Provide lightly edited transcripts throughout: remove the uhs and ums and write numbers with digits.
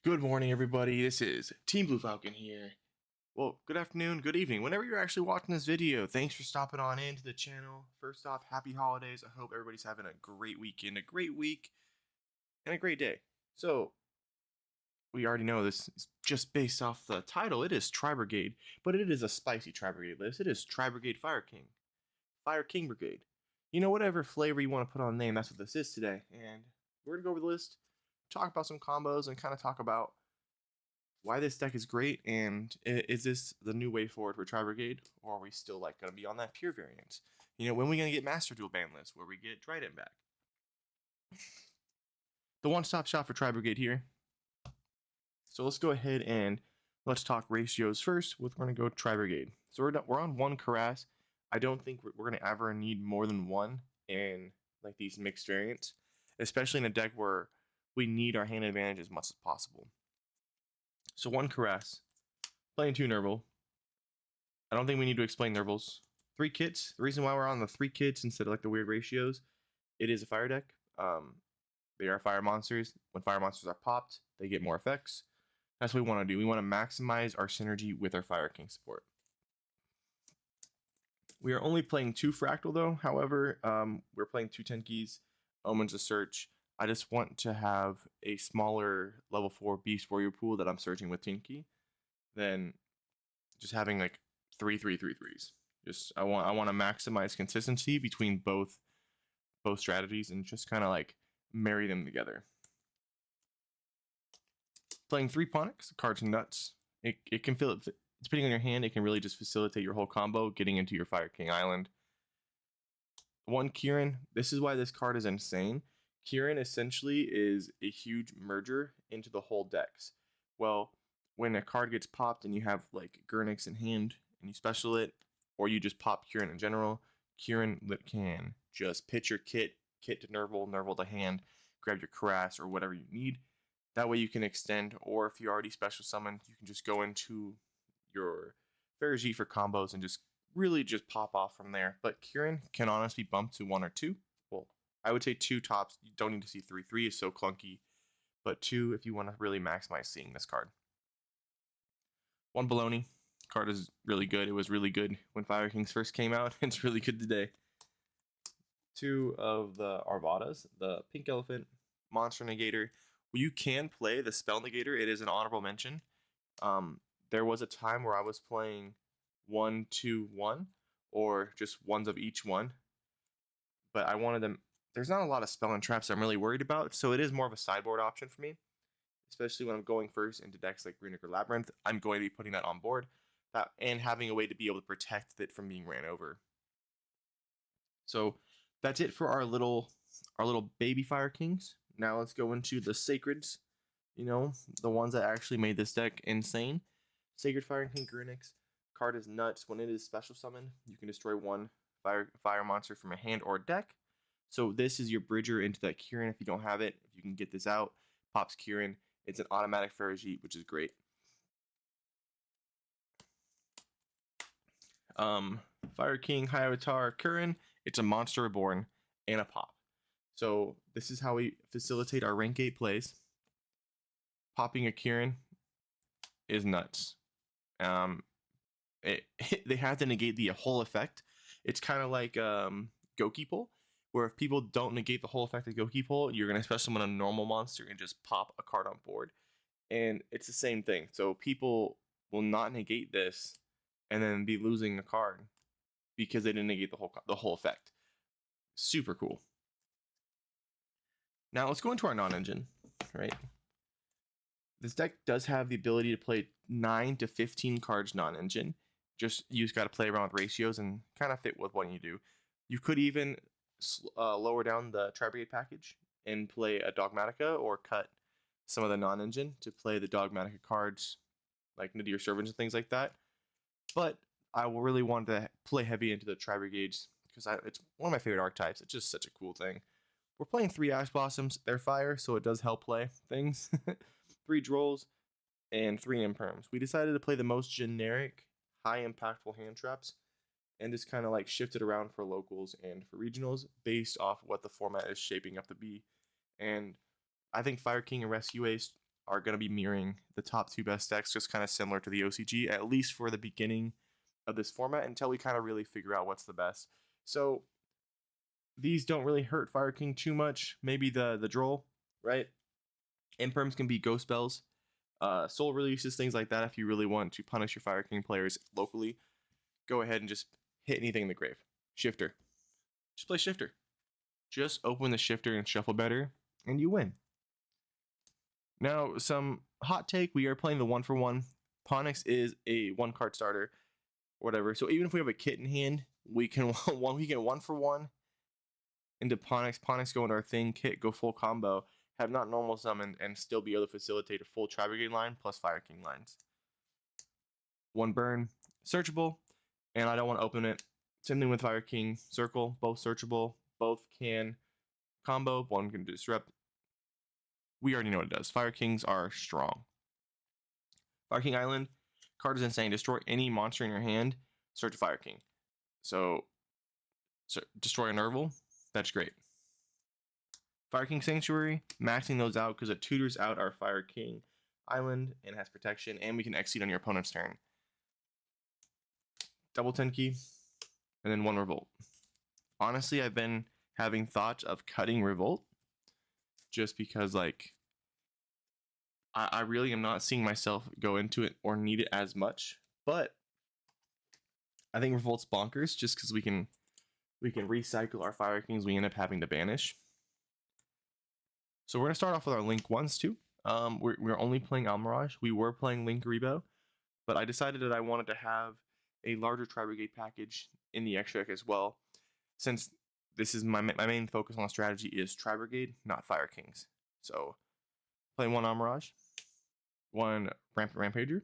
Good morning, everybody. This is Team Blue Falcon here. Well, good afternoon, good evening, whenever you're actually watching this video. Thanks for stopping on into the channel. First off, happy holidays. I hope everybody's having a great weekend, a great week, and a great day. So, we already know this is just based off the title. It is Tri-brigade, but it is a spicy Tri-brigade list. It is Tri-brigade Fire King Brigade. You know, whatever flavor you want to put on the name, that's what this is today. And we're going to go over the list, talk about some combos, and kind of talk about why this deck is great, and is this the new way forward for Tri-brigade, or are we still like going to be on that pure variant? You know, when are we going to get Master Duel ban list, where we get Trident back? The one-stop shop for Tri-brigade here. So let's go ahead and let's talk ratios first. We're going to go Tri-brigade. So we're on one Karas. I don't think we're going to ever need more than one in like these mixed variants, especially in a deck where we need our hand advantage as much as possible. So one Caress, playing two Nerval. I don't think we need to explain Nervals. Three kits. The reason why we're on the three kits instead of like the weird ratios, it is a fire deck. They are fire monsters. When fire monsters are popped, they get more effects. That's what we want to do. We want to maximize our synergy with our Fire King support. We are only playing two Fractal though. However, we're playing two Tenkis, Omens of Search. I just want to have a smaller level 4 Beast Warrior pool that I'm searching with Tinky than just having like 3-3-3-3s. I want to maximize consistency between both strategies and just kind of like marry them together. Playing 3 Ponix, the card's nuts. It can feel it depending on your hand. It can really just facilitate your whole combo getting into your Fire King Island. One Kieran. This is why this card is insane. Kieran essentially is a huge merger into the whole decks. Well, when a card gets popped and you have like Gurnix in hand and you special it, or you just pop Kieran in general, Kieran can just pitch your kit to Nerval to hand, grab your Karas or whatever you need. That way you can extend, or if you already special summoned, you can just go into your Ferrogy for combos and just really just pop off from there. But Kieran can honestly bump to 1 or 2. Well, I would say 2 tops. You don't need to see 3. 3 is so clunky. But 2 if you want to really maximize seeing this card. One Baloney. Card is really good. It was really good when Fire Kings first came out. It's really good today. 2 of the Arvadas. The Pink Elephant, Monster Negator. Well, you can play the Spell Negator. It is an honorable mention. There was a time where I was playing 1, 2, 1. Or just ones of each one. But I wanted them. There's not a lot of spell and traps I'm really worried about, so it is more of a sideboard option for me, especially when I'm going first into decks like Runic or Labyrinth. I'm going to be putting that on board, and having a way to be able to protect it from being ran over. So that's it for our little baby Fire Kings. Now let's go into the Sacreds, you know, the ones that actually made this deck insane. Sacred Fire King Grunix. Card is nuts. When it is special summoned, you can destroy one fire monster from a hand or deck. So this is your bridger into that Kieran. If you don't have it, if you can get this out, pops Kieran. It's an automatic Ferrogy, which is great. Fire King High Avatar Curran. It's a monster reborn and a pop. So this is how we facilitate our rank 8 plays. Popping a Kieran is nuts. They have to negate the whole effect. It's kind of like Goki Pull, where if people don't negate the whole effect of Goki Pull, you're going to special summon a normal monster and just pop a card on board. And it's the same thing. So people will not negate this and then be losing a card because they didn't negate the whole effect. Super cool. Now let's go into our non-engine, right? This deck does have the ability to play 9 to 15 cards non-engine. You just got to play around with ratios and kind of fit with what you do. You could even lower down the Tri-brigade package and play a Dogmatica, or cut some of the non-engine to play the Dogmatica cards like Nadir Servants and things like that. But I really wanted to play heavy into the Tri-brigades because it's one of my favorite archetypes. It's just such a cool thing. We're playing 3 Ash Blossoms. They're fire, so it does help play things. 3 Drolls and 3 Imperms. We decided to play the most generic, high impactful hand traps and just kind of like shift it around for locals and for regionals based off what the format is shaping up to be. And I think Fire King and Rescue Ace are going to be mirroring the top 2 best decks, just kind of similar to the OCG, at least for the beginning of this format, until we kind of really figure out what's the best. So these don't really hurt Fire King too much. Maybe the Droll, right? Imperms can be ghost spells. Soul releases, things like that. If you really want to punish your Fire King players locally, go ahead and just hit anything in the grave. Shifter. Just play Shifter. Just open the Shifter and shuffle better, and you win. Now, some hot take. We are playing the 1-for-1. Ponix is a 1-card starter, whatever. So even if we have a kit in hand, we can 1-for-1 into Ponix. Ponix go into our thing, kit go full combo, have not normal summoned, and still be able to facilitate a full Tri-brigade line plus Fire King lines. 1 burn, searchable, and I don't want to open it. Same thing with Fire King Circle, both searchable, both can combo, one can disrupt. We already know what it does. Fire Kings are strong. Fire King Island, card is insane. Destroy any monster in your hand, search a Fire King. So destroy a Nerval, that's great. Fire King Sanctuary, maxing those out because it tutors out our Fire King Island and has protection, and we can exceed on your opponent's turn. Double 10 key, and then 1 Revolt. Honestly, I've been having thoughts of cutting Revolt just because, like, I really am not seeing myself go into it or need it as much. But I think Revolt's bonkers just because we can recycle our Fire Kings we end up having to banish. So we're going to start off with our Link ones too. We're only playing Almirage. We were playing Link Rebo, but I decided that I wanted to have a larger Tri-brigade package in the extra deck as well, since this is my main focus on strategy is Tri-brigade, not Fire Kings. So playing 1 Almirage, 1 Rampager.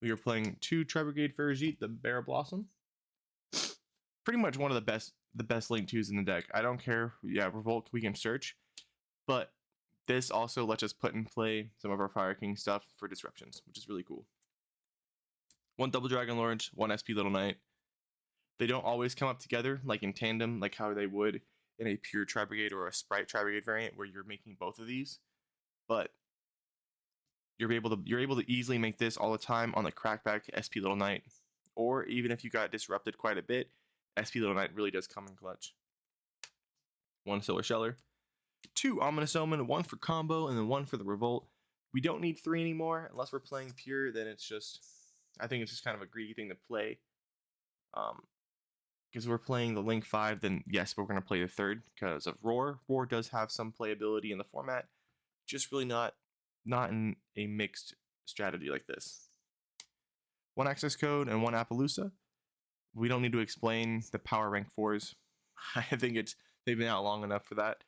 We are playing 2 Tri-brigade Ferrigite, the Barra Blossom. Pretty much one of the best Link 2s in the deck. I don't care. Yeah, Revolt we can search, but this also lets us put in play some of our Fire King stuff for disruptions, which is really cool. 1 Double Dragon Lord, 1 SP Little Knight. They don't always come up together like in tandem, like how they would in a pure Tri-brigade or a Sprite Tri-brigade variant where you're making both of these. But you're able to easily make this all the time on the crackback SP Little Knight, or even if you got disrupted quite a bit, SP Little Knight really does come in clutch. 1 Solar Sheller, 2 Ominous Omen, 1 for combo, and then 1 for the Revolt. We don't need 3 anymore unless we're playing pure. Then it's just, I think it's just kind of a greedy thing to play. Because we're playing the Link 5, then yes, we're going to play the 3rd because of Roar. Roar does have some playability in the format, just really not in a mixed strategy like this. 1 access code and 1 Appaloosa. We don't need to explain the power rank 4s. I think they've been out long enough for that.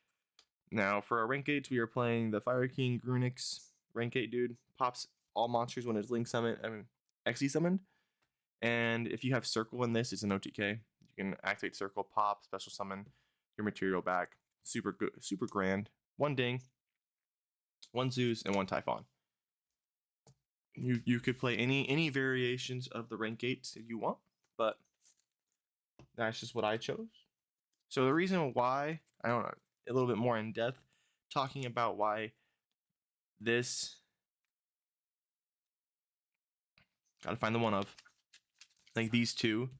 Now for our rank 8s, we are playing the Fire King Grunix. Rank 8 dude pops all monsters when it's Link summoned, XE summoned. And if you have Circle in this, it's an OTK. You can activate Circle, pop, special summon your material back. Super good, super grand. 1 Ding, 1 Zeus, and 1 Typhon. You could play any variations of the rank 8s if you want, but that's just what I chose. So the reason why, I don't know, a little bit more in depth, talking about why this, gotta find the one of, like these two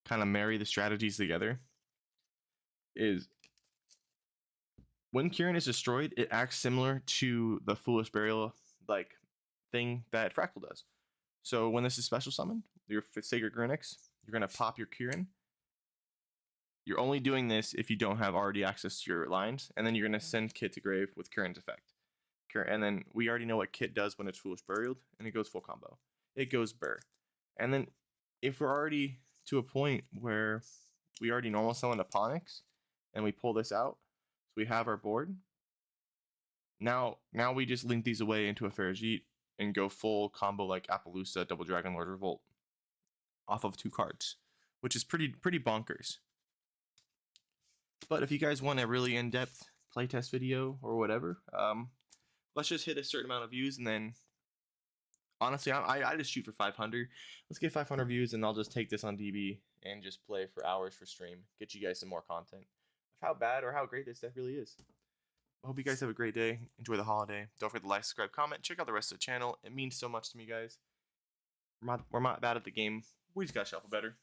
kind of marry the strategies together, is when Kieran is destroyed, it acts similar to the Foolish Burial like thing that Fractal does. So when this is special summoned, your Sacred Grunix, you're going to pop your Kieran. You're only doing this if you don't have already access to your lines, and then you're going to send Kit to grave with Kieran's effect. And then we already know what Kit does when it's Foolish Burial, and it goes full combo. It goes Burr. And then if we're already to a point where we already normal summon a Ponix, and we pull this out, so we have our board. Now we just link these away into a Ferrigite and go full combo like Appaloosa, Double Dragon Lord, Revolt off of 2 cards, which is pretty bonkers. But if you guys want a really in-depth playtest video or whatever, let's just hit a certain amount of views, and then honestly, I just shoot for 500. Let's get 500 views, and I'll just take this on DB and just play for hours for stream. Get you guys some more content of how bad or how great this deck really is. I hope you guys have a great day. Enjoy the holiday. Don't forget to like, subscribe, comment. Check out the rest of the channel. It means so much to me, guys. We're not bad at the game. We just gotta shuffle better.